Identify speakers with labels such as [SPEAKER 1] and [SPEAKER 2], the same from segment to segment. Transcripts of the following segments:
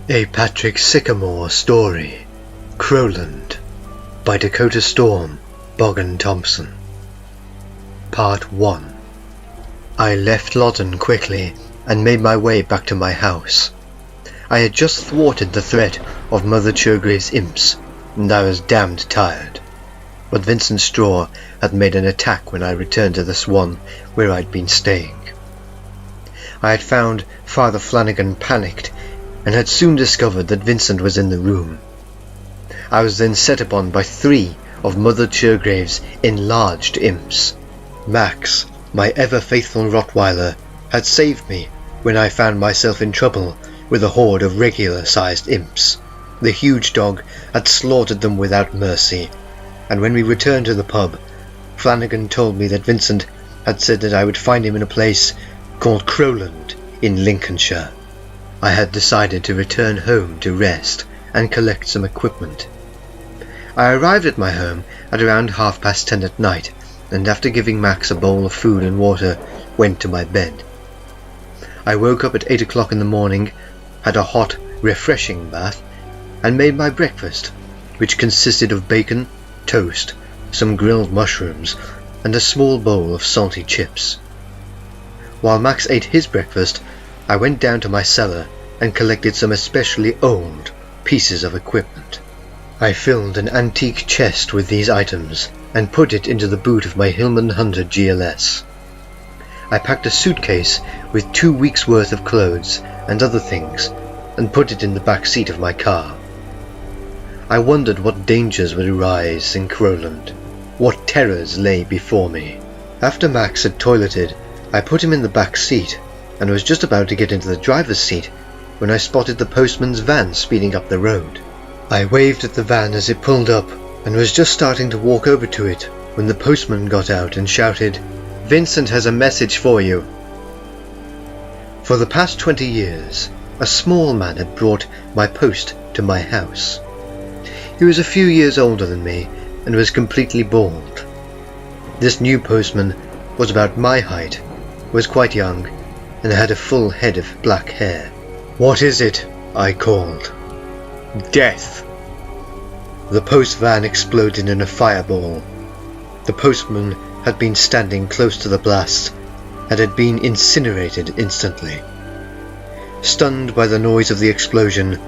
[SPEAKER 1] A Patrick Sycamore Story, Crowland, by Dakota-Storm, Bogan Thompson. Part 1. I left Loddon quickly and made my way back to my house. I had just thwarted the threat of Mother Churgrave's imps, and I was damned tired. But Vincent Straw had made an attack when I returned to the Swan where I'd been staying. I had found Father Flanagan panicked and had soon discovered that Vincent was in the room. I was then set upon by 3 of Mother Churgrave's enlarged imps. Max, my ever-faithful Rottweiler, had saved me when I found myself in trouble with a horde of regular-sized imps. The huge dog had slaughtered them without mercy, and when we returned to the pub, Flanagan told me that Vincent had said that I would find him in a place called Crowland in Lincolnshire. I had decided to return home to rest and collect some equipment. I arrived at my home at around 10:30 at night, and after giving Max a bowl of food and water, went to my bed. I woke up at 8 o'clock in the morning, had a hot, refreshing bath, and made my breakfast, which consisted of bacon, toast, some grilled mushrooms, and a small bowl of salty chips. While Max ate his breakfast, I went down to my cellar and collected some especially old pieces of equipment. I filled an antique chest with these items and put it into the boot of my Hillman 100 GLS. I packed a suitcase with 2 weeks' worth of clothes and other things and put it in the back seat of my car. I wondered what dangers would arise in Crowland, what terrors lay before me. After Max had toileted, I put him in the back seat and was just about to get into the driver's seat when I spotted the postman's van speeding up the road. I waved at the van as it pulled up and was just starting to walk over to it when the postman got out and shouted, "Vincent has a message for you." For the past 20 years, a small man had brought my post to my house. He was a few years older than me and was completely bald. This new postman was about my height, was quite young, and had a full head of black hair. "What is it?" I called. "Death." The post van exploded in a fireball. The postman had been standing close to the blast and had been incinerated instantly. Stunned by the noise of the explosion,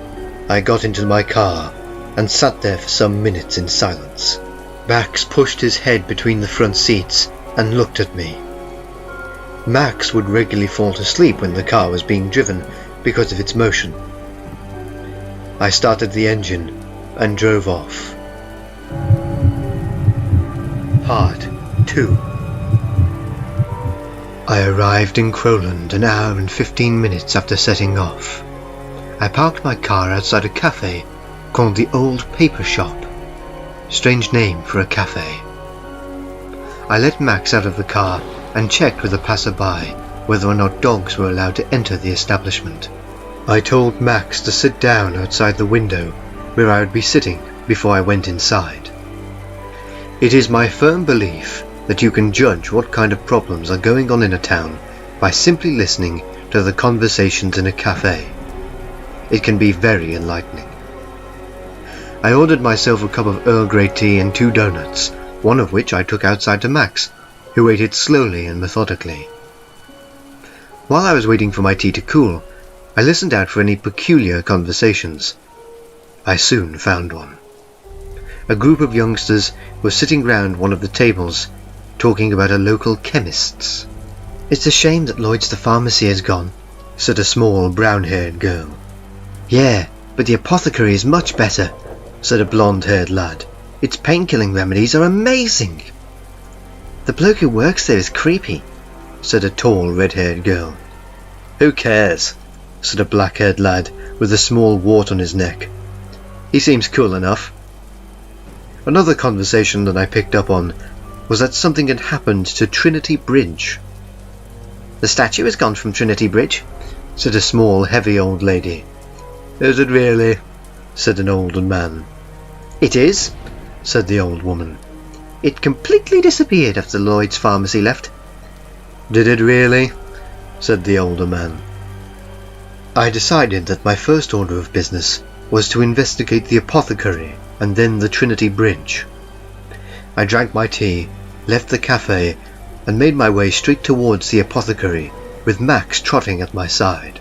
[SPEAKER 1] I got into my car and sat there for some minutes in silence. Max pushed his head between the front seats and looked at me. Max would regularly fall asleep when the car was being driven because of its motion. I started the engine and drove off. Part 2. I arrived in Crowland an hour and 15 minutes after setting off. I parked my car outside a cafe called the Old Paper Shop. Strange name for a cafe. I let Max out of the car and checked with a passerby whether or not dogs were allowed to enter the establishment. I told Max to sit down outside the window where I would be sitting before I went inside. It is my firm belief that you can judge what kind of problems are going on in a town by simply listening to the conversations in a cafe. It can be very enlightening. I ordered myself a cup of Earl Grey tea and 2 donuts, one of which I took outside to Max, who ate it slowly and methodically. While I was waiting for my tea to cool, I listened out for any peculiar conversations. I soon found one. A group of youngsters were sitting round one of the tables, talking about a local chemist's. "It's a shame that Lloyd's the pharmacy has gone," said a small brown-haired girl. "Yeah, but the apothecary is much better," said a blonde-haired lad. "Its pain-killing remedies are amazing." "The bloke who works there is creepy," said a tall red-haired girl. "Who cares?" said a black-haired lad with a small wart on his neck. "He seems cool enough." Another conversation that I picked up on was that something had happened to Trinity Bridge. "The statue has gone from Trinity Bridge," said a small, heavy old lady. "Is it really?" said an older man. "It is," said the old woman. "It completely disappeared after Lloyd's pharmacy left." "Did it really?" said the older man. I decided that my first order of business was to investigate the apothecary and then the Trinity Bridge. I drank my tea, left the cafe, and made my way straight towards the apothecary, with Max trotting at my side.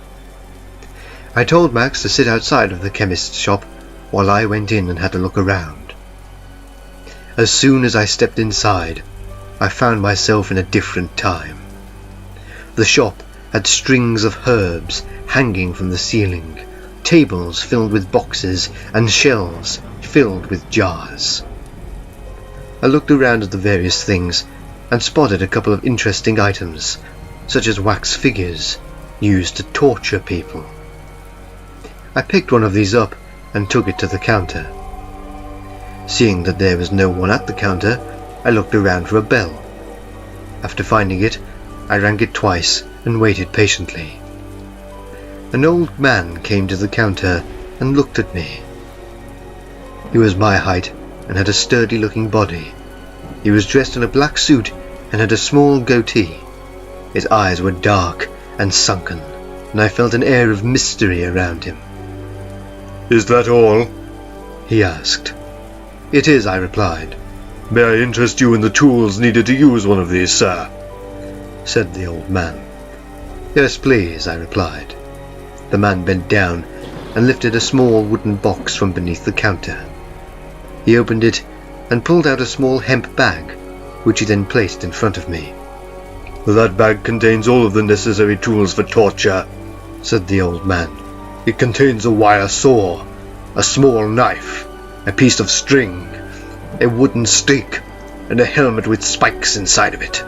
[SPEAKER 1] I told Max to sit outside of the chemist's shop while I went in and had a look around. As soon as I stepped inside, I found myself in a different time. The shop had strings of herbs hanging from the ceiling, tables filled with boxes, and shelves filled with jars. I looked around at the various things and spotted a couple of interesting items, such as wax figures used to torture people. I picked one of these up and took it to the counter. Seeing that there was no one at the counter, I looked around for a bell. After finding it, I rang it twice and waited patiently. An old man came to the counter and looked at me. He was my height and had a sturdy-looking body. He was dressed in a black suit and had a small goatee. His eyes were dark and sunken, and I felt an air of mystery around him.
[SPEAKER 2] "Is that all?"
[SPEAKER 1] he asked. "It is," I replied.
[SPEAKER 2] "May I interest you in the tools needed to use one of these, sir?"
[SPEAKER 1] said the old man. "Yes, please," I replied. The man bent down and lifted a small wooden box from beneath the counter. He opened it and pulled out a small hemp bag, which he then placed in front of me.
[SPEAKER 2] "That bag contains all of the necessary tools for torture," said the old man. "It contains a wire saw, a small knife, a piece of string, a wooden stake, and a helmet with spikes inside of it.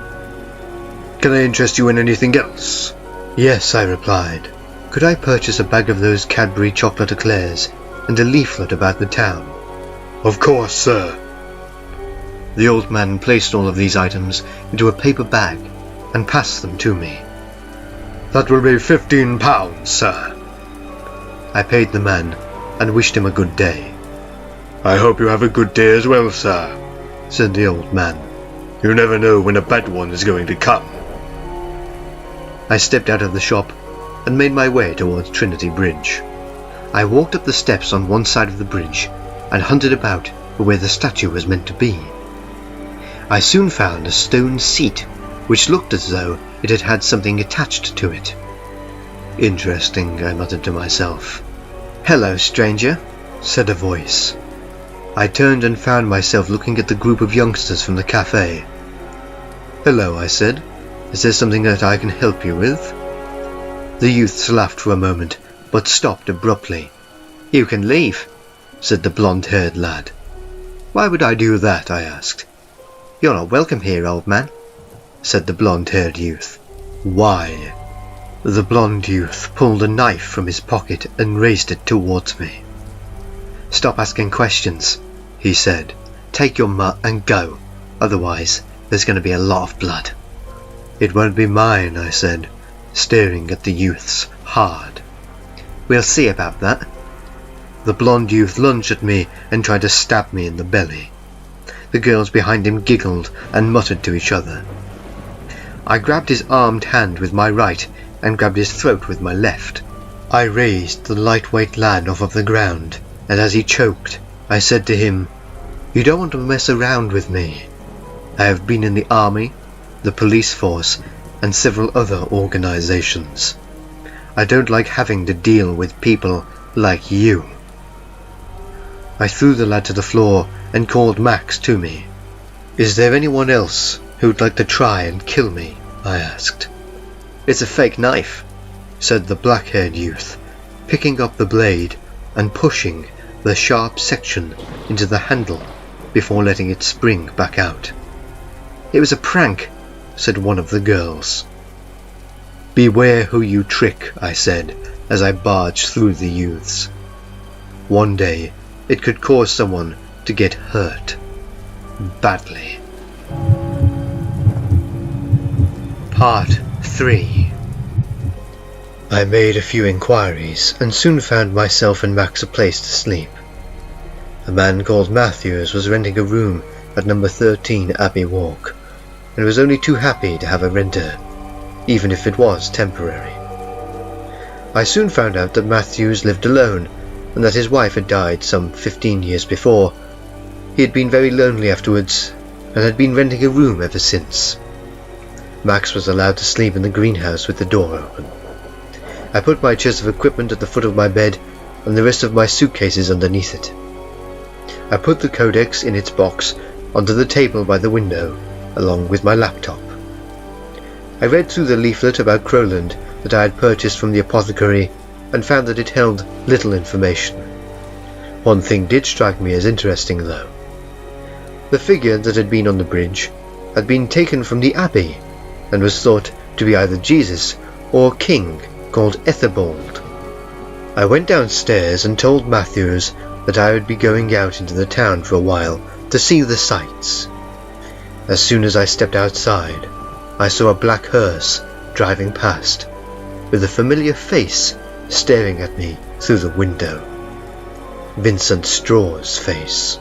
[SPEAKER 2] Can I interest you in anything else?"
[SPEAKER 1] "Yes," I replied. "Could I purchase a bag of those Cadbury chocolate eclairs and a leaflet about the town?"
[SPEAKER 2] "Of course, sir."
[SPEAKER 1] The old man placed all of these items into a paper bag and passed them to me.
[SPEAKER 2] "That will be £15, sir."
[SPEAKER 1] I paid the man and wished him a good day.
[SPEAKER 2] "I hope you have a good day as well, sir,"
[SPEAKER 1] said the old man.
[SPEAKER 2] "You never know when a bad one is going to come."
[SPEAKER 1] I stepped out of the shop and made my way towards Trinity Bridge. I walked up the steps on one side of the bridge and hunted about for where the statue was meant to be. I soon found a stone seat, which looked as though it had had something attached to it. "Interesting," I muttered to myself. "Hello, stranger," said a voice. I turned and found myself looking at the group of youngsters from the cafe. "Hello," I said. "Is there something that I can help you with?" The youths laughed for a moment, but stopped abruptly. "You can leave," said the blonde-haired lad. "Why would I do that?" I asked. "You're not welcome here, old man," said the blonde-haired youth. "Why?" The blonde youth pulled a knife from his pocket and raised it towards me. "Stop asking questions," he said. "Take your mutt and go, otherwise there's going to be a lot of blood." "It won't be mine," I said, staring at the youths hard. "We'll see about that." The blonde youth lunged at me and tried to stab me in the belly. The girls behind him giggled and muttered to each other. I grabbed his armed hand with my right and grabbed his throat with my left. I raised the lightweight lad off of the ground, and as he choked, I said to him, "You don't want to mess around with me. I have been in the army, the police force, and several other organizations. I don't like having to deal with people like you." I threw the lad to the floor and called Max to me. "Is there anyone else who'd like to try and kill me?" I asked. "It's a fake knife," said the black-haired youth, picking up the blade and pushing the sharp section into the handle before letting it spring back out. "It was a prank," said one of the girls. "Beware who you trick," I said as I barged through the youths. One day it could cause someone to get hurt. Badly. Part 3. I made a few inquiries and soon found myself and Max a place to sleep. A man called Matthews was renting a room at number 13 Abbey Walk, and was only too happy to have a renter, even if it was temporary. I soon found out that Matthews lived alone, and that his wife had died some 15 years before. He had been very lonely afterwards, and had been renting a room ever since. Max was allowed to sleep in the greenhouse with the door open. I put my chest of equipment at the foot of my bed, and the rest of my suitcases underneath it. I put the codex in its box onto the table by the window, along with my laptop. I read through the leaflet about Crowland that I had purchased from the apothecary, and found that it held little information. One thing did strike me as interesting, though. The figure that had been on the bridge had been taken from the abbey, and was thought to be either Jesus or a king called Ethelbald. I went downstairs and told Matthews that I would be going out into the town for a while to see the sights. As soon as I stepped outside, I saw a black hearse driving past, with a familiar face staring at me through the window. Vincent Straw's face.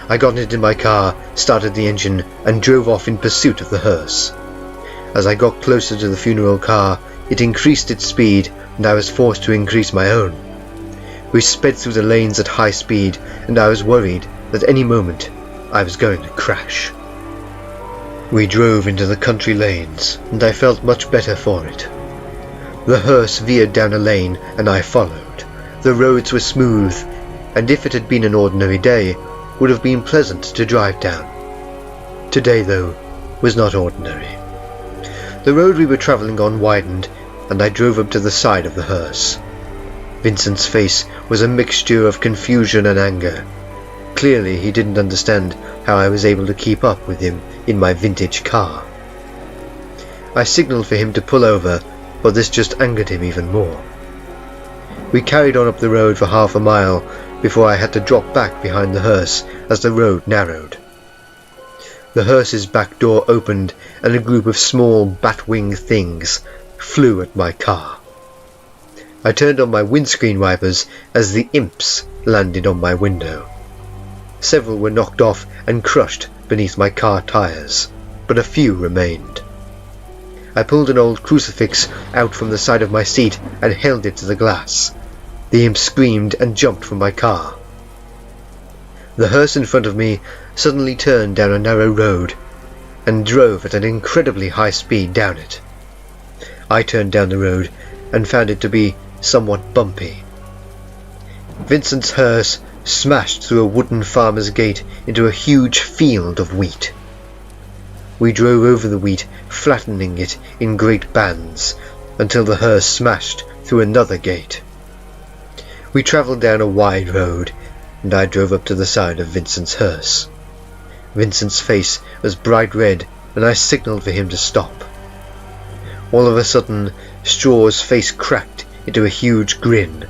[SPEAKER 1] I got into my car, started the engine, and drove off in pursuit of the hearse. As I got closer to the funeral car, it increased its speed, and I was forced to increase my own. We sped through the lanes at high speed, and I was worried that any moment I was going to crash. We drove into the country lanes, and I felt much better for it. The hearse veered down a lane, and I followed. The roads were smooth, and if it had been an ordinary day, would have been pleasant to drive down. Today, though, was not ordinary. The road we were travelling on widened, and I drove up to the side of the hearse. Vincent's face was a mixture of confusion and anger. Clearly he didn't understand how I was able to keep up with him in my vintage car. I signalled for him to pull over, but this just angered him even more. We carried on up the road for half a mile before I had to drop back behind the hearse as the road narrowed. The hearse's back door opened, and a group of small bat-wing things flew at my car. I turned on my windscreen wipers as the imps landed on my window. Several were knocked off and crushed beneath my car tyres, but a few remained. I pulled an old crucifix out from the side of my seat and held it to the glass. The imp screamed and jumped from my car. The hearse in front of me suddenly turned down a narrow road and drove at an incredibly high speed down it. I turned down the road and found it to be somewhat bumpy. Vincent's hearse smashed through a wooden farmer's gate into a huge field of wheat. We drove over the wheat, flattening it in great bands, until the hearse smashed through another gate. We travelled down a wide road, and I drove up to the side of Vincent's hearse. Vincent's face was bright red, and I signalled for him to stop. All of a sudden, Straw's face cracked into a huge grin,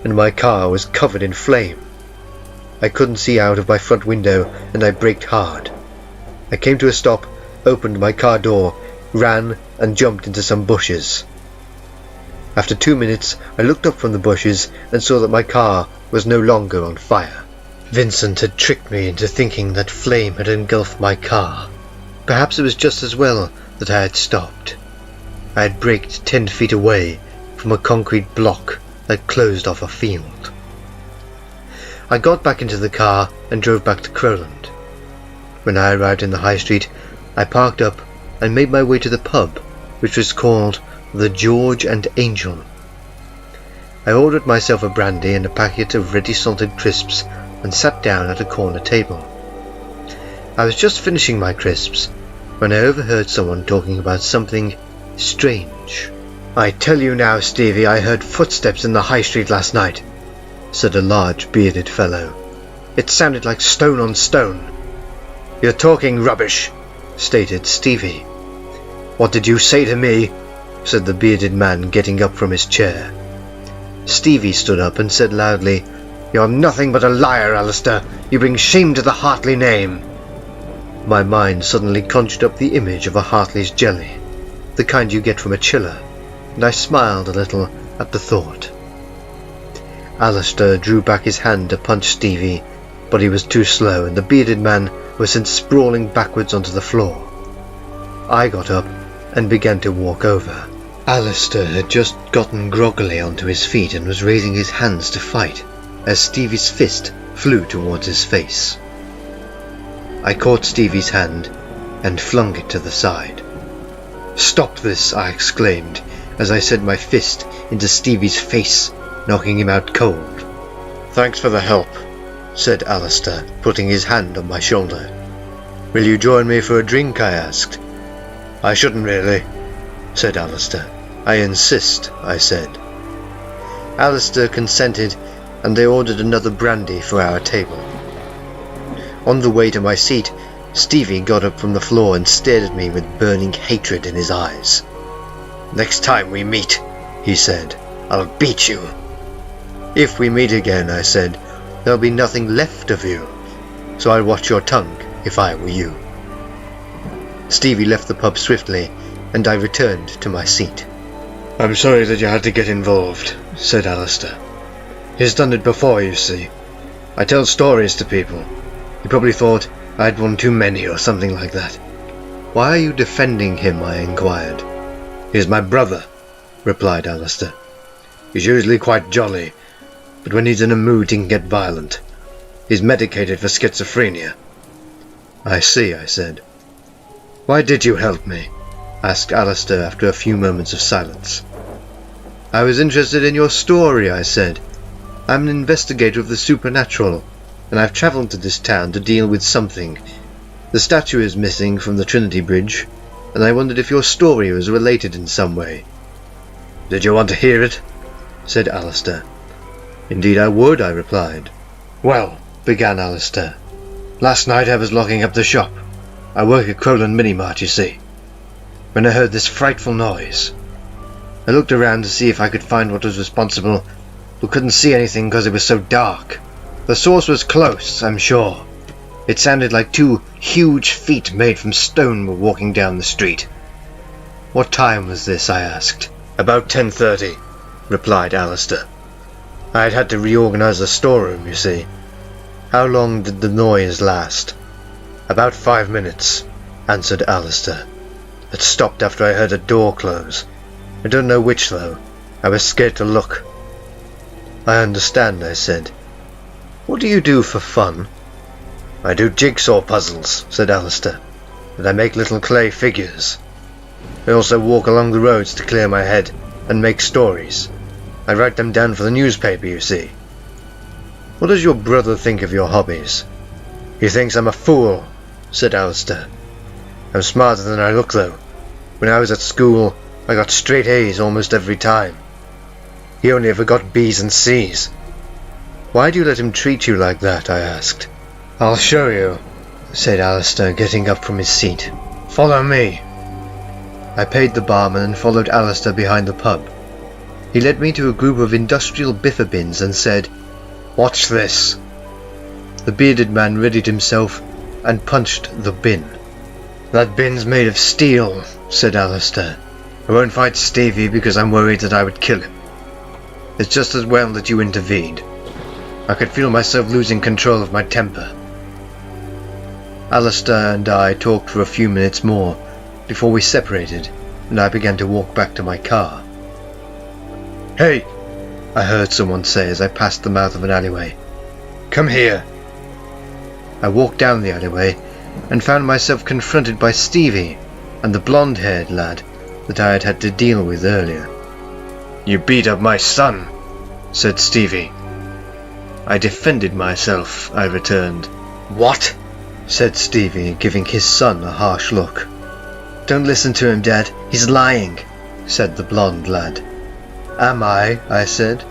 [SPEAKER 1] and my car was covered in flame. I couldn't see out of my front window, and I braked hard. I came to a stop, opened my car door, ran, and jumped into some bushes. After 2 minutes, I looked up from the bushes and saw that my car was no longer on fire. Vincent had tricked me into thinking that flame had engulfed my car. Perhaps it was just as well that I had stopped. I had braked 10 feet away from a concrete block that closed off a field. I got back into the car and drove back to Crowland. When I arrived in the high street, I parked up and made my way to the pub, which was called the George and Angel. I ordered myself a brandy and a packet of ready salted crisps and sat down at a corner table. I was just finishing my crisps when I overheard someone talking about something strange. "I tell you now, Stevie, I heard footsteps in the high street last night," said a large bearded fellow. "It sounded like stone on stone." "You're talking rubbish," stated Stevie. "What did you say to me?" said the bearded man, getting up from his chair. Stevie stood up and said loudly, "You're nothing but a liar, Alistair. You bring shame to the Hartley name." My mind suddenly conjured up the image of a Hartley's jelly, the kind you get from a chiller, and I smiled a little at the thought. Alistair drew back his hand to punch Stevie, but he was too slow, and the bearded man was sent sprawling backwards onto the floor. I got up and began to walk over. Alistair had just gotten groggily onto his feet and was raising his hands to fight, as Stevie's fist flew towards his face. I caught Stevie's hand and flung it to the side. "Stop this!" I exclaimed, as I sent my fist into Stevie's face, knocking him out cold. "Thanks for the help," said Alistair, putting his hand on my shoulder. "Will you join me for a drink?" I asked. "I shouldn't really," said Alistair. "I insist," I said. Alistair consented, and they ordered another brandy for our table. On the way to my seat, Stevie got up from the floor and stared at me with burning hatred in his eyes. "Next time we meet," he said, "I'll beat you." "If we meet again," I said, "there'll be nothing left of you, so I'd watch your tongue if I were you." Stevie left the pub swiftly, and I returned to my seat. "I'm sorry that you had to get involved," said Alistair. "He's done it before, you see. I tell stories to people. He probably thought I'd one too many or something like that." "Why are you defending him?" I inquired. "He's my brother," replied Alistair. "He's usually quite jolly, but when he's in a mood he can get violent. He's medicated for schizophrenia." "I see," I said. "Why did you help me?" asked Alistair after a few moments of silence. "I was interested in your story," I said. "I'm an investigator of the supernatural, and I've travelled to this town to deal with something. The statue is missing from the Trinity Bridge, and I wondered if your story was related in some way." "Did you want to hear it?" said Alistair. "Indeed I would," I replied. "Well," began Alistair, "last night I was locking up the shop. I work at Crowland Minimart, you see, when I heard this frightful noise. I looked around to see if I could find what was responsible, but couldn't see anything because it was so dark. The source was close, I'm sure. It sounded like two huge feet made from stone were walking down the street." "What time was this?" I asked. "About 10:30, replied Alistair. "I'd had to reorganize the storeroom, you see." "How long did the noise last?" "About 5 minutes, answered Alistair. It stopped after I heard a door close. I don't know which, though. I was scared to look." "I understand," I said. "What do you do for fun?" "I do jigsaw puzzles," said Alistair, "and I make little clay figures. I also walk along the roads to clear my head and make stories. I write them down for the newspaper, you see." "What does your brother think of your hobbies?" "He thinks I'm a fool," said Alistair. "I'm smarter than I look, though. When I was at school, I got straight A's almost every time. He only ever got B's and C's." "Why do you let him treat you like that?" I asked. "I'll show you," said Alistair, getting up from his seat. "Follow me." I paid the barman and followed Alistair behind the pub. He led me to a group of industrial biffa bins and said, "Watch this." The bearded man readied himself and punched the bin. "That bin's made of steel," said Alistair. "I won't fight Stevie because I'm worried that I would kill him. It's just as well that you intervened. I could feel myself losing control of my temper." Alistair and I talked for a few minutes more before we separated, and I began to walk back to my car. "Hey!" I heard someone say as I passed the mouth of an alleyway. "Come here." I walked down the alleyway and found myself confronted by Stevie and the blonde-haired lad that I had had to deal with earlier. "You beat up my son," said Stevie. "I defended myself," I returned. "What?" said Stevie, giving his son a harsh look. "Don't listen to him, Dad. He's lying," said the blonde lad. "Am I?" I said.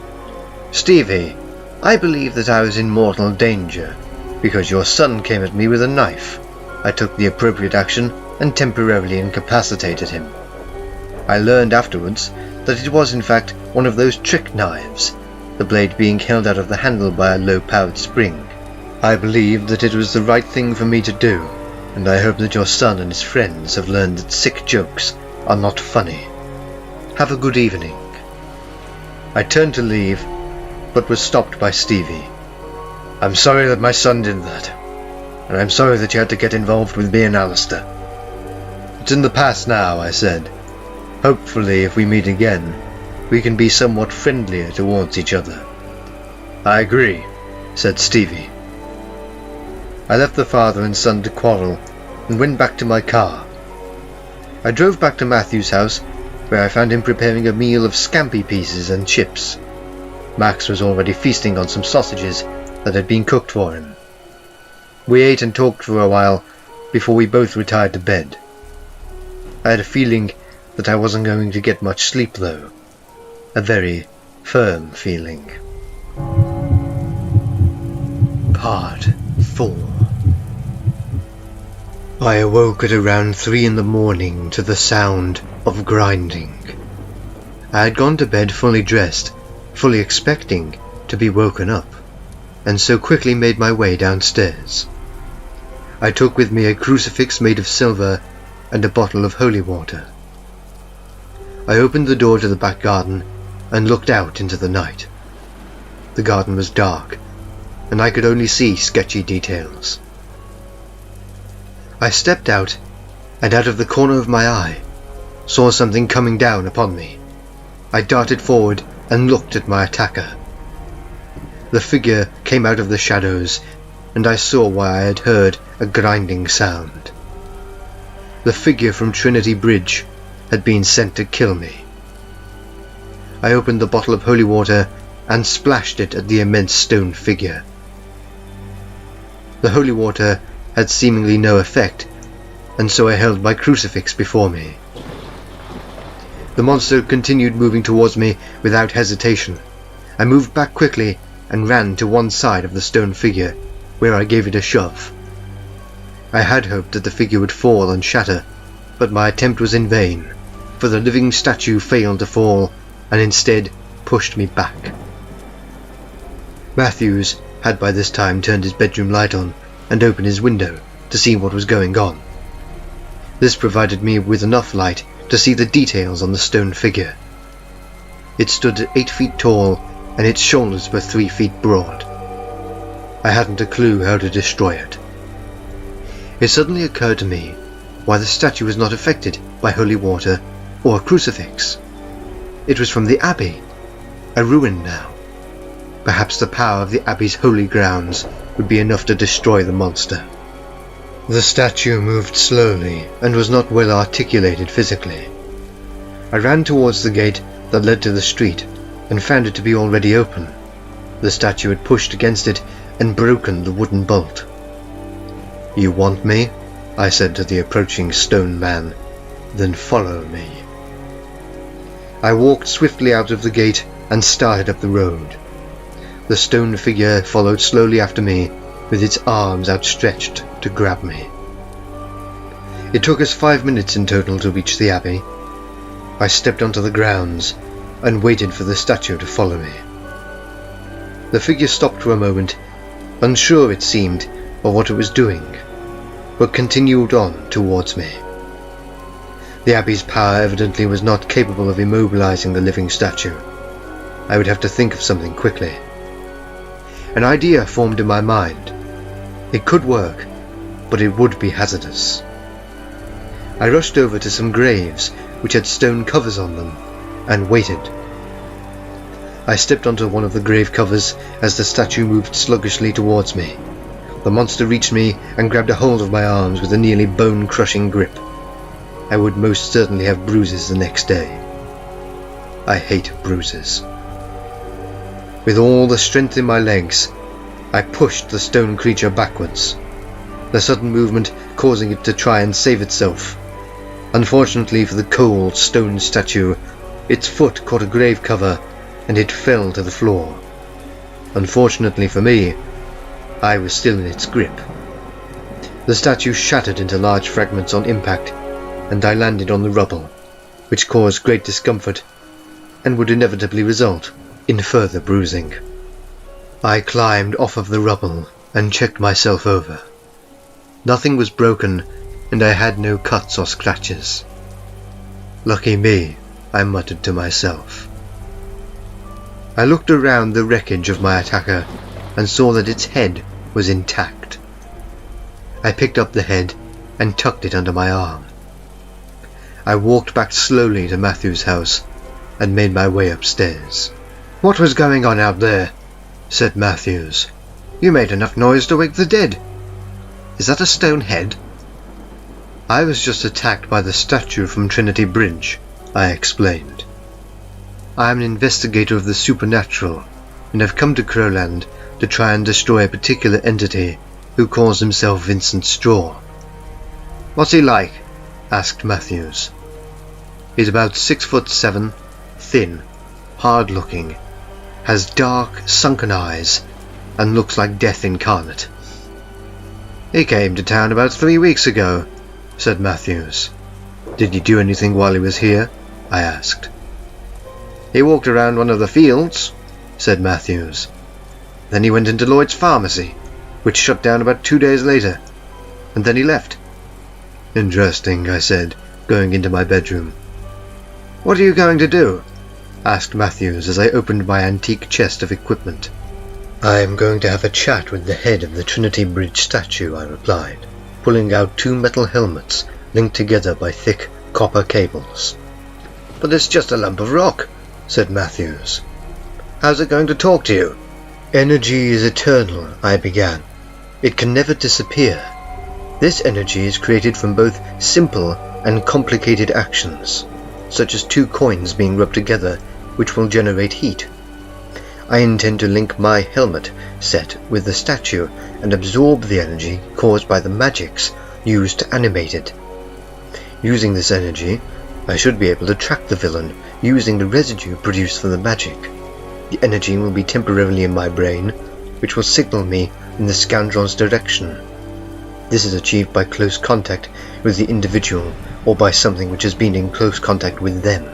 [SPEAKER 1] "Stevie, I believe that I was in mortal danger, because your son came at me with a knife. I took the appropriate action and temporarily incapacitated him. I learned afterwards that it was in fact one of those trick knives, the blade being held out of the handle by a low-powered spring. I believe that it was the right thing for me to do, and I hope that your son and his friends have learned that sick jokes are not funny. Have a good evening." I turned to leave, but was stopped by Stevie. "I'm sorry that my son did that, and I'm sorry that you had to get involved with me and Alistair." "It's in the past now," I said. Hopefully, if we meet again, we can be somewhat friendlier towards each other." "I agree," said Stevie. I left the father and son to quarrel and went back to my car. I drove back to Matthew's house, where I found him preparing a meal of scampi pieces and chips. Max was already feasting on some sausages that had been cooked for him. We ate and talked for a while before we both retired to bed. I had a feeling that I wasn't going to get much sleep though. A very firm feeling. Part 4. I awoke at around 3 in the morning to the sound of grinding. I had gone to bed fully dressed, fully expecting to be woken up, and so quickly made my way downstairs. I took with me a crucifix made of silver and a bottle of holy water. I opened the door to the back garden and looked out into the night. The garden was dark, and I could only see sketchy details. I stepped out, and out of the corner of my eye, saw something coming down upon me. I darted forward and looked at my attacker. The figure came out of the shadows, and I saw why I had heard a grinding sound. The figure from Trinity Bridge had been sent to kill me. I opened the bottle of holy water and splashed it at the immense stone figure. The holy water had seemingly no effect, and so I held my crucifix before me. The monster continued moving towards me without hesitation. I moved back quickly and ran to one side of the stone figure, where I gave it a shove. I had hoped that the figure would fall and shatter, but my attempt was in vain, for the living statue failed to fall and instead pushed me back. Matthews had by this time turned his bedroom light on and opened his window to see what was going on. This provided me with enough light to see the details on the stone figure. It stood at 8 feet tall, and its shoulders were 3 feet broad. I hadn't a clue how to destroy it. It suddenly occurred to me why the statue was not affected by holy water or a crucifix. It was from the abbey, a ruin now. Perhaps the power of the abbey's holy grounds would be enough to destroy the monster. The statue moved slowly and was not well articulated physically. I ran towards the gate that led to the street and found it to be already open. The statue had pushed against it and broken the wooden bolt. "You want me?" I said to the approaching stone man. "Then follow me." I walked swiftly out of the gate and started up the road. The stone figure followed slowly after me, with its arms outstretched to grab me. It took us 5 minutes in total to reach the abbey. I stepped onto the grounds and waited for the statue to follow me. The figure stopped for a moment, unsure it seemed of what it was doing, but continued on towards me. The abbey's power evidently was not capable of immobilizing the living statue. I would have to think of something quickly. An idea formed in my mind. It could work, but it would be hazardous. I rushed over to some graves which had stone covers on them and waited. I stepped onto one of the grave covers as the statue moved sluggishly towards me. The monster reached me and grabbed a hold of my arms with a nearly bone-crushing grip. I would most certainly have bruises the next day. I hate bruises. With all the strength in my legs, I pushed the stone creature backwards, the sudden movement causing it to try and save itself. Unfortunately for the cold stone statue, its foot caught a grave cover and it fell to the floor. Unfortunately for me, I was still in its grip. The statue shattered into large fragments on impact, and I landed on the rubble, which caused great discomfort and would inevitably result in further bruising. I climbed off of the rubble and checked myself over. Nothing was broken, and I had no cuts or scratches. Lucky me, I muttered to myself. I looked around the wreckage of my attacker and saw that its head was intact. I picked up the head and tucked it under my arm. I walked back slowly to Matthew's house and made my way upstairs. "What was going on out there?" said Matthews. "You made enough noise to wake the dead. Is that a stone head?" "I was just attacked by the statue from Trinity Bridge," I explained. "I am an investigator of the supernatural, and have come to Crowland to try and destroy a particular entity who calls himself Vincent Straw." "What's he like?" asked Matthews. "He's about 6'7", thin, hard-looking, has dark, sunken eyes, and looks like death incarnate." "He came to town about 3 weeks ago," said Matthews. "Did you do anything while he was here?" I asked. "He walked around one of the fields," said Matthews. "Then he went into Lloyd's pharmacy, which shut down about 2 days later, and then he left." "Interesting," I said, going into my bedroom. "What are you going to do?" asked Matthews as I opened my antique chest of equipment. "I am going to have a chat with the head of the Trinity Bridge statue," I replied, pulling out 2 metal helmets linked together by thick copper cables. "But it's just a lump of rock," said Matthews. "How's it going to talk to you?" "Energy is eternal," I began. "It can never disappear. This energy is created from both simple and complicated actions, such as 2 coins being rubbed together, which will generate heat. I intend to link my helmet set with the statue and absorb the energy caused by the magics used to animate it. Using this energy, I should be able to track the villain using the residue produced from the magic. The energy will be temporarily in my brain, which will signal me in the scoundrel's direction. This is achieved by close contact with the individual or by something which has been in close contact with them."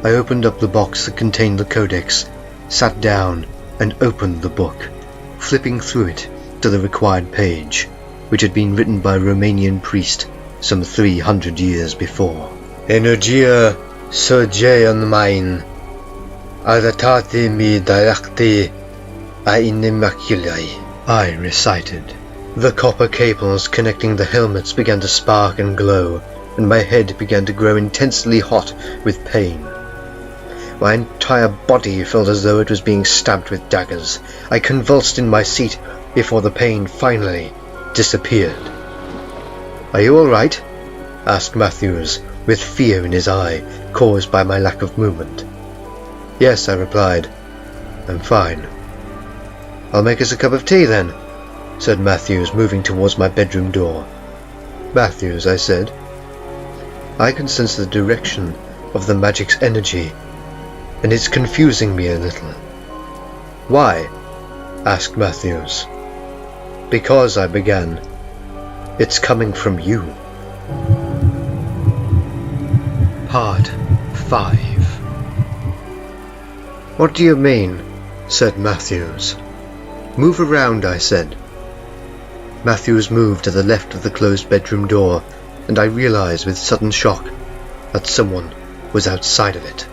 [SPEAKER 1] I opened up the box that contained the codex, sat down and opened the book, flipping through it to the required page, which had been written by a Romanian priest some 300 years before. "Energia surgeon mine, arretate mi directe a inimaculai," I recited. The copper cables connecting the helmets began to spark and glow, and my head began to grow intensely hot with pain. My entire body felt as though it was being stabbed with daggers. I convulsed in my seat before the pain finally disappeared. "Are you all right?" asked Matthews, with fear in his eye caused by my lack of movement. "Yes," I replied. "I'm fine." "I'll make us a cup of tea then," said Matthews, moving towards my bedroom door. "Matthews," I said, "I can sense the direction of the magic's energy, and it's confusing me a little." "Why?" asked Matthews. "Because," I began, "it's coming from you." Part 5. "What do you mean?" said Matthews. "Move around," I said. Matthews moved to the left of the closed bedroom door, and I realized with sudden shock that someone was outside of it.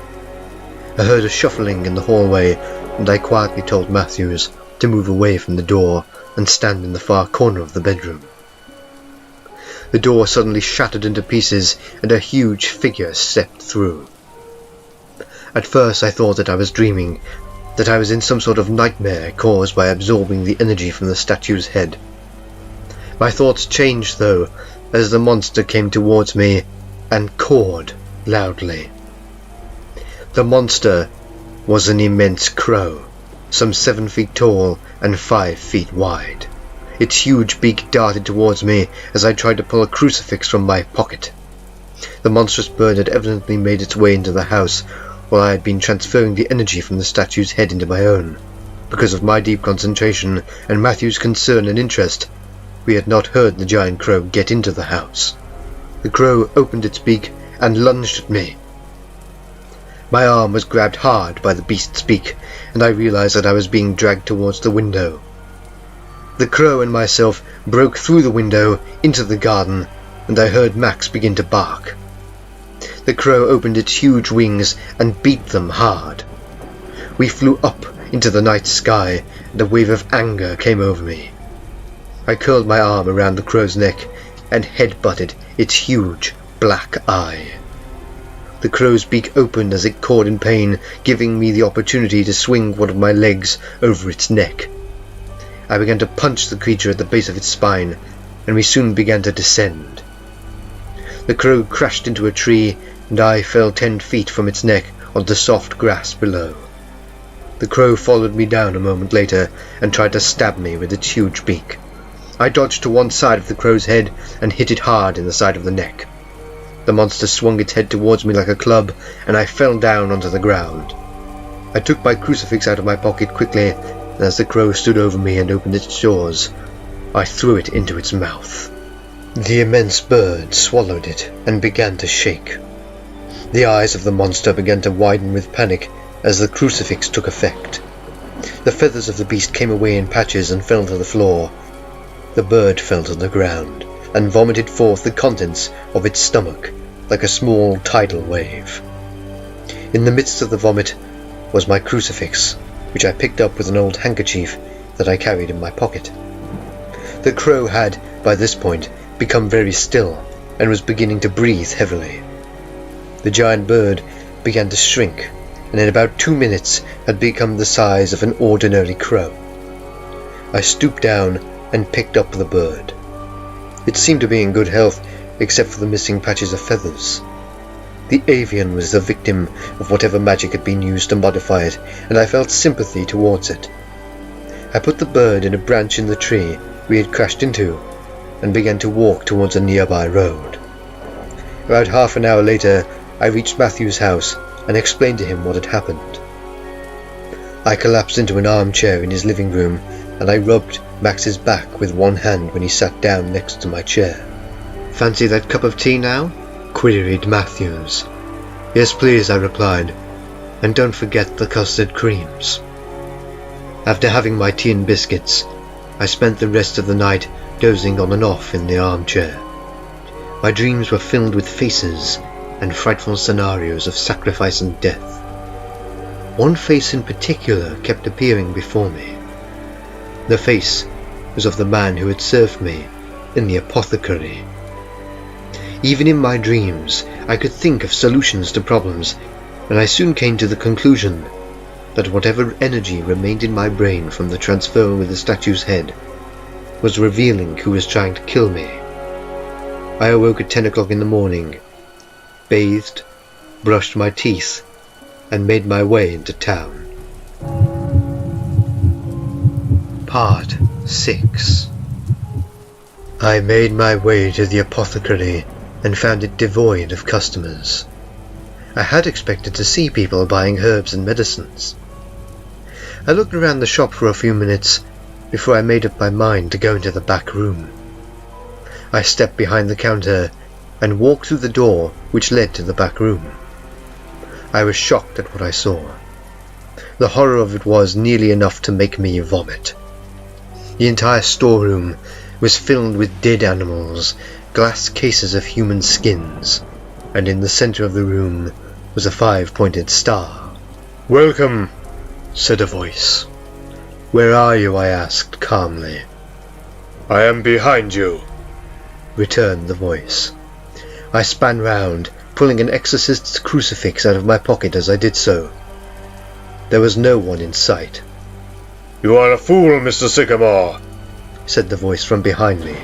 [SPEAKER 1] I heard a shuffling in the hallway, and I quietly told Matthews to move away from the door and stand in the far corner of the bedroom. The door suddenly shattered into pieces, and a huge figure stepped through. At first I thought that I was dreaming, that I was in some sort of nightmare caused by absorbing the energy from the statue's head. My thoughts changed, though, as the monster came towards me and cawed loudly. The monster was an immense crow, some 7 feet tall and 5 feet wide. Its huge beak darted towards me as I tried to pull a crucifix from my pocket. The monstrous bird had evidently made its way into the house while I had been transferring the energy from the statue's head into my own. Because of my deep concentration and Matthew's concern and interest, we had not heard the giant crow get into the house. The crow opened its beak and lunged at me. My arm was grabbed hard by the beast's beak, and I realized that I was being dragged towards the window. The crow and myself broke through the window into the garden, and I heard Max begin to bark. The crow opened its huge wings and beat them hard. We flew up into the night sky, and a wave of anger came over me. I curled my arm around the crow's neck and head-butted its huge black eye. The crow's beak opened as it cawed in pain, giving me the opportunity to swing one of my legs over its neck. I began to punch the creature at the base of its spine, and we soon began to descend. The crow crashed into a tree, and I fell 10 feet from its neck onto soft grass below. The crow followed me down a moment later and tried to stab me with its huge beak. I dodged to one side of the crow's head and hit it hard in the side of the neck. The monster swung its head towards me like a club, and I fell down onto the ground. I took my crucifix out of my pocket quickly, and as the crow stood over me and opened its jaws, I threw it into its mouth. The immense bird swallowed it and began to shake. The eyes of the monster began to widen with panic as the crucifix took effect. The feathers of the beast came away in patches and fell to the floor. The bird fell to the ground and vomited forth the contents of its stomach like a small tidal wave. In the midst of the vomit was my crucifix, which I picked up with an old handkerchief that I carried in my pocket. The crow had, by this point, become very still and was beginning to breathe heavily. The giant bird began to shrink, and in about 2 minutes had become the size of an ordinary crow. I stooped down and picked up the bird. It seemed to be in good health, except for the missing patches of feathers. The avian was the victim of whatever magic had been used to modify it, and I felt sympathy towards it. I put the bird in a branch in the tree we had crashed into, and began to walk towards a nearby road. About half an hour later, I reached Matthew's house and explained to him what had happened. I collapsed into an armchair in his living room, and I rubbed Max's back with one hand when he sat down next to my chair. "Fancy that cup of tea now?" queried Matthews. "Yes, please," I replied, "and don't forget the custard creams." After having my tea and biscuits, I spent the rest of the night dozing on and off in the armchair. My dreams were filled with faces and frightful scenarios of sacrifice and death. One face in particular kept appearing before me. The face was of the man who had served me in the apothecary. Even in my dreams, I could think of solutions to problems, and I soon came to the conclusion that whatever energy remained in my brain from the transfer with the statue's head was revealing who was trying to kill me. I awoke at 10 o'clock in the morning, bathed, brushed my teeth, and made my way into town. Part 6. I made my way to the apothecary and found it devoid of customers. I had expected to see people buying herbs and medicines. I looked around the shop for a few minutes before I made up my mind to go into the back room. I stepped behind the counter and walked through the door which led to the back room. I was shocked at what I saw. The horror of it was nearly enough to make me vomit. The entire storeroom was filled with dead animals, glass cases of human skins, and in the center of the room was a 5-pointed star. "Welcome," said a voice. "Where are you?" I asked calmly. "I am behind you," returned the voice. I span round, pulling an exorcist's crucifix out of my pocket as I did so. There was no one in sight. "You are a fool, Mr. Sycamore," said the voice from behind me.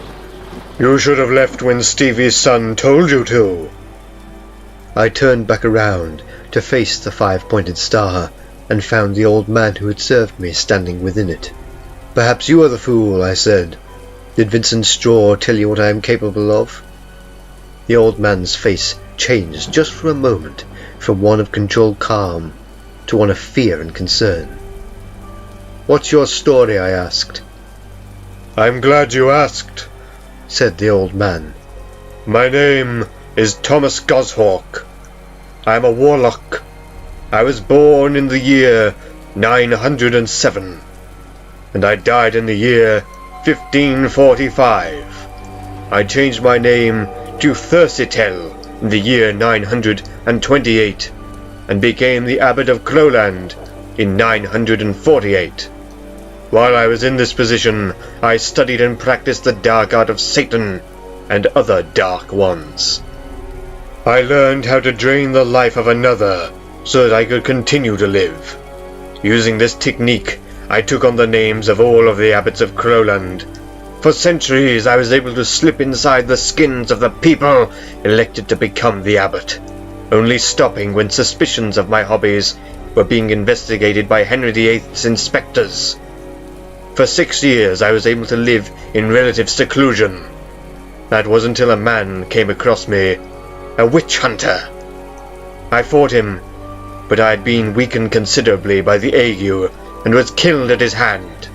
[SPEAKER 1] "You should have left when Stevie's son told you to." I turned back around to face the 5-pointed star and found the old man who had served me standing within it. "Perhaps you are the fool," I said. "Did Vincent Straw tell you what I am capable of?" The old man's face changed just for a moment from one of controlled calm to one of fear and concern. "What's your story?" I asked. "I'm glad you asked," said the old man. "My name is Thomas Goshawk. I'm a warlock. I was born in the year 907, and I died in the year 1545. I changed my name to Thursitel in the year 928, and became the abbot of Crowland in 948. While I was in this position, I studied and practiced the dark art of Satan and other dark ones."
[SPEAKER 2] I learned how to drain the life of another so that I could continue to live. Using this technique, I took on the names of all of the abbots of Crowland. For centuries, I was able to slip inside the skins of the people elected to become the abbot, only stopping when suspicions of my hobbies were being investigated by Henry VIII's inspectors. For 6 years, I was able to live in relative seclusion. That was until a man came across me, a witch hunter. I fought him, but I had been weakened considerably by the ague and was killed at his hand.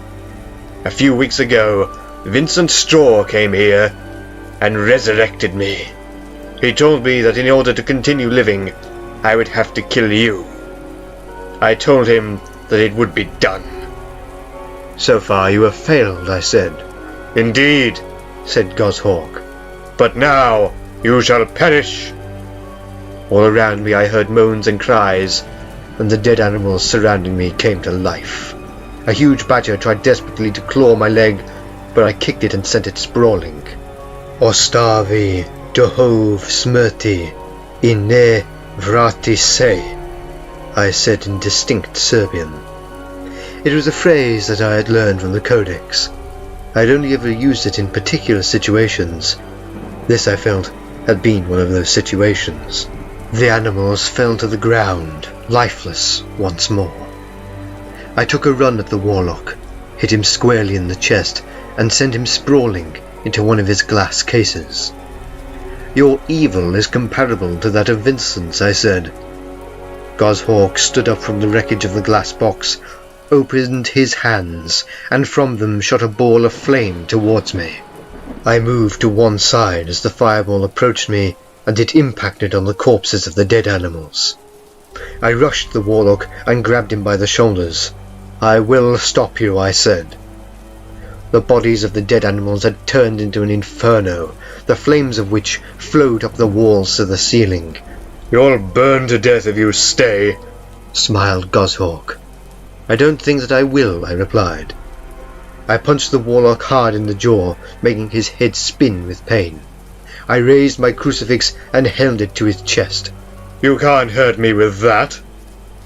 [SPEAKER 2] A few weeks ago, Vincent Straw came here and resurrected me. He told me that in order to continue living, I would have to kill you. I told him that it would be done.
[SPEAKER 1] So far you have failed, I said.
[SPEAKER 2] Indeed,
[SPEAKER 1] said Goshawk.
[SPEAKER 2] But now you shall perish.
[SPEAKER 1] All around me I heard moans and cries, and the dead animals surrounding me came to life. A huge badger tried desperately to claw my leg, but I kicked it and sent it sprawling. Ostavi dohov smrti ne vrati se, I said in distinct Serbian. It was a phrase that I had learned from the Codex. I had only ever used it in particular situations. This, I felt, had been one of those situations. The animals fell to the ground, lifeless once more. I took a run at the warlock, hit him squarely in the chest, and sent him sprawling into one of his glass cases. Your evil is comparable to that of Vincent's, I said. Goshawk stood up from the wreckage of the glass box, opened his hands, and from them shot a ball of flame towards me. I moved to one side as the fireball approached me, and it impacted on the corpses of the dead animals. I rushed the warlock and grabbed him by the shoulders. I will stop you, I said. The bodies of the dead animals had turned into an inferno, the flames of which flowed up the walls to the ceiling.
[SPEAKER 2] You'll burn to death if you stay,
[SPEAKER 1] smiled Goshawk. I don't think that I will, I replied. I punched the warlock hard in the jaw, making his head spin with pain. I raised my crucifix and held it to his chest.
[SPEAKER 2] You can't hurt me with that,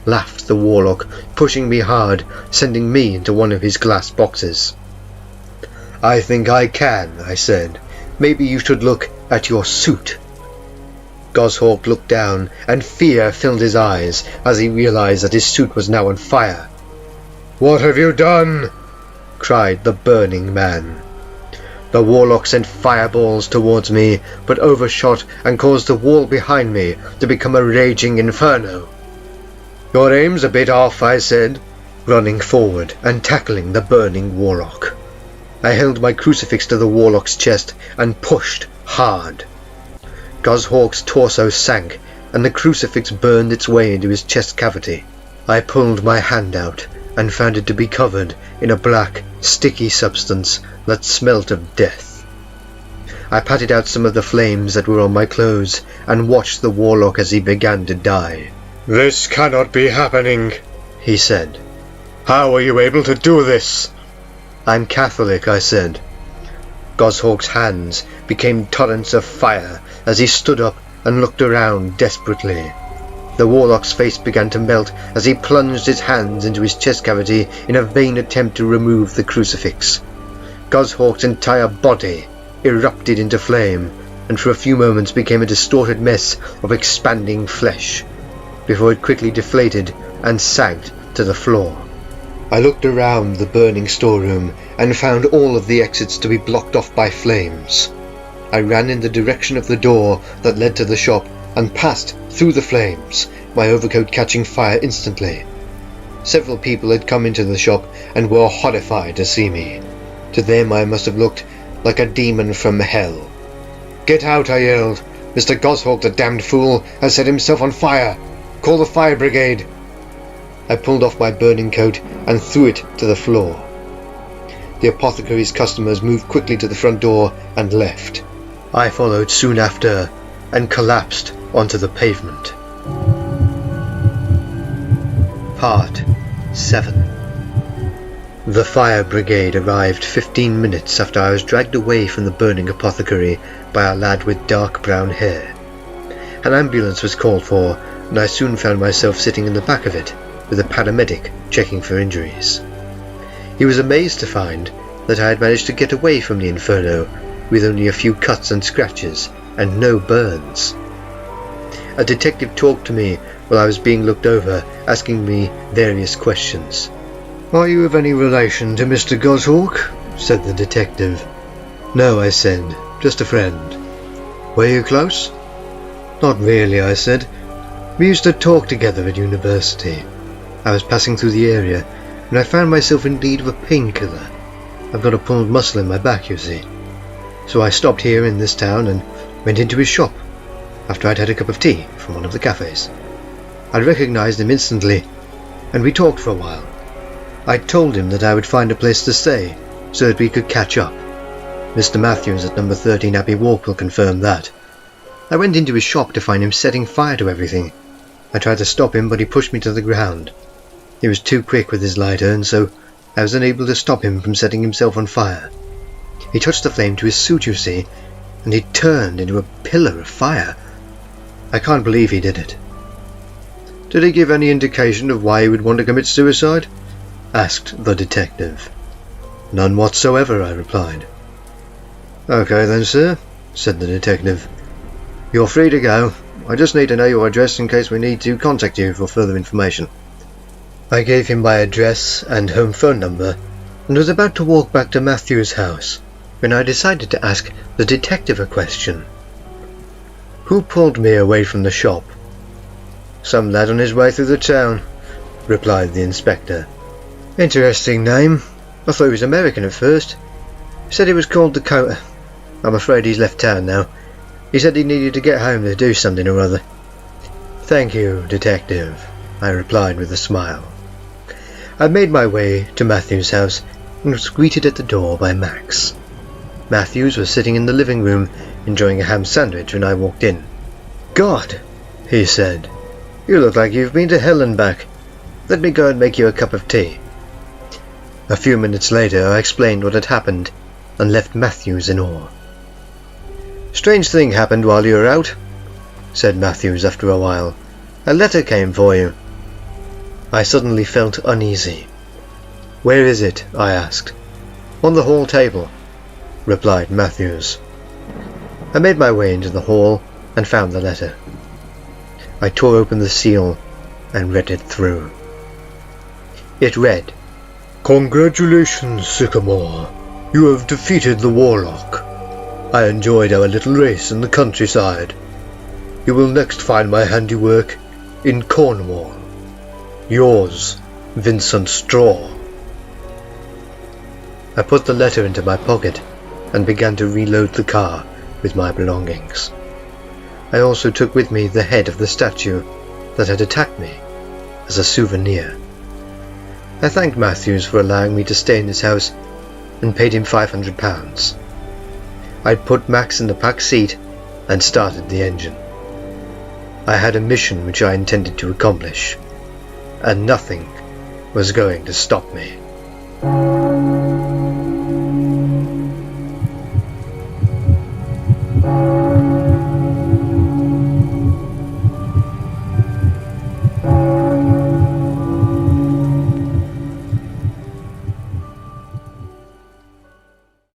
[SPEAKER 1] laughed the warlock, pushing me hard, sending me into one of his glass boxes. I think I can, I said. Maybe you should look at your suit. Goshawk looked down, and fear filled his eyes as he realized that his suit was now on fire.
[SPEAKER 2] What have you done?
[SPEAKER 1] Cried the burning man. The warlock sent fireballs towards me, but overshot and caused the wall behind me to become a raging inferno. Your aim's a bit off, I said, running forward and tackling the burning warlock. I held my crucifix to the warlock's chest and pushed hard. Goshawk's torso sank, and the crucifix burned its way into his chest cavity. I pulled my hand out and found it to be covered in a black, sticky substance that smelt of death. I patted out some of the flames that were on my clothes and watched the warlock as he began to die.
[SPEAKER 2] This cannot be happening,
[SPEAKER 1] he said.
[SPEAKER 2] How are you able to do this?
[SPEAKER 1] I'm Catholic, I said. Goshawk's hands became torrents of fire as he stood up and looked around desperately. The warlock's face began to melt as he plunged his hands into his chest cavity in a vain attempt to remove the crucifix. Goshawk's entire body erupted into flame, and for a few moments became a distorted mess of expanding flesh, before it quickly deflated and sank to the floor. I looked around the burning storeroom and found all of the exits to be blocked off by flames. I ran in the direction of the door that led to the shop and passed through the flames, my overcoat catching fire instantly. Several people had come into the shop and were horrified to see me. To them I must have looked like a demon from hell. Get out, I yelled. Mr. Goshawk, the damned fool, has set himself on fire. Call the fire brigade. I pulled off my burning coat and threw it to the floor. The apothecary's customers moved quickly to the front door and left. I followed soon after and collapsed onto the pavement. Part 7. The fire brigade arrived 15 minutes after I was dragged away from the burning apothecary by a lad with dark brown hair. An ambulance was called for, and I soon found myself sitting in the back of it, with a paramedic checking for injuries. He was amazed to find that I had managed to get away from the inferno with only a few cuts and scratches, and no burns. A detective talked to me while I was being looked over, asking me various questions. "Are you of any relation to Mr. Goshawk?" said the detective. "No," I said, "just a friend." "Were you close?" "Not really," I said. "We used to talk together at university. I was passing through the area, and I found myself in need of a painkiller. I've got a pulled muscle in my back, you see. So I stopped here in this town and went into his shop, after I'd had a cup of tea from one of the cafes. I recognized him instantly, and we talked for a while. I told him that I would find a place to stay, so that we could catch up. Mr. Matthews at number 13 Abbey Walk will confirm that. I went into his shop to find him setting fire to everything. I tried to stop him, but he pushed me to the ground. He was too quick with his lighter, and so I was unable to stop him from setting himself on fire. He touched the flame to his suit, you see, and he turned into a pillar of fire. I can't believe he did it." "Did he give any indication of why he would want to commit suicide?" asked the detective. "None whatsoever," I replied. "Okay then, sir," said the detective. "You're free to go. I just need to know your address in case we need to contact you for further information." I gave him my address and home phone number, and was about to walk back to Matthew's house when I decided to ask the detective a question. "Who pulled me away from the shop?" "Some lad on his way through the town," replied the inspector. "Interesting name. I thought he was American at first. He said he was called Dakota. I'm afraid he's left town now. He said he needed to get home to do something or other." "Thank you, detective," I replied with a smile. I made my way to Matthew's house and was greeted at the door by Max. Matthews was sitting in the living room enjoying a ham sandwich when I walked in. "God," he said, "you look like you've been to hell and back. Let me go and make you a cup of tea." A few minutes later I explained what had happened and left Matthews in awe. "Strange thing happened while you were out," said Matthews after a while. "A letter came for you." I suddenly felt uneasy. "Where is it?" I asked. "On the hall table," replied Matthews. I made my way into the hall and found the letter. I tore open the seal and read it through. It read, "Congratulations, Sycamore. You have defeated the Warlock. I enjoyed our little race in the countryside. You will next find my handiwork in Cornwall. Yours, Vincent Straw." I put the letter into my pocket and began to reload the car with my belongings. I also took with me the head of the statue that had attacked me as a souvenir. I thanked Matthews for allowing me to stay in his house and paid him £500. I put Max in the back seat and started the engine. I had a mission which I intended to accomplish, and nothing was going to stop me.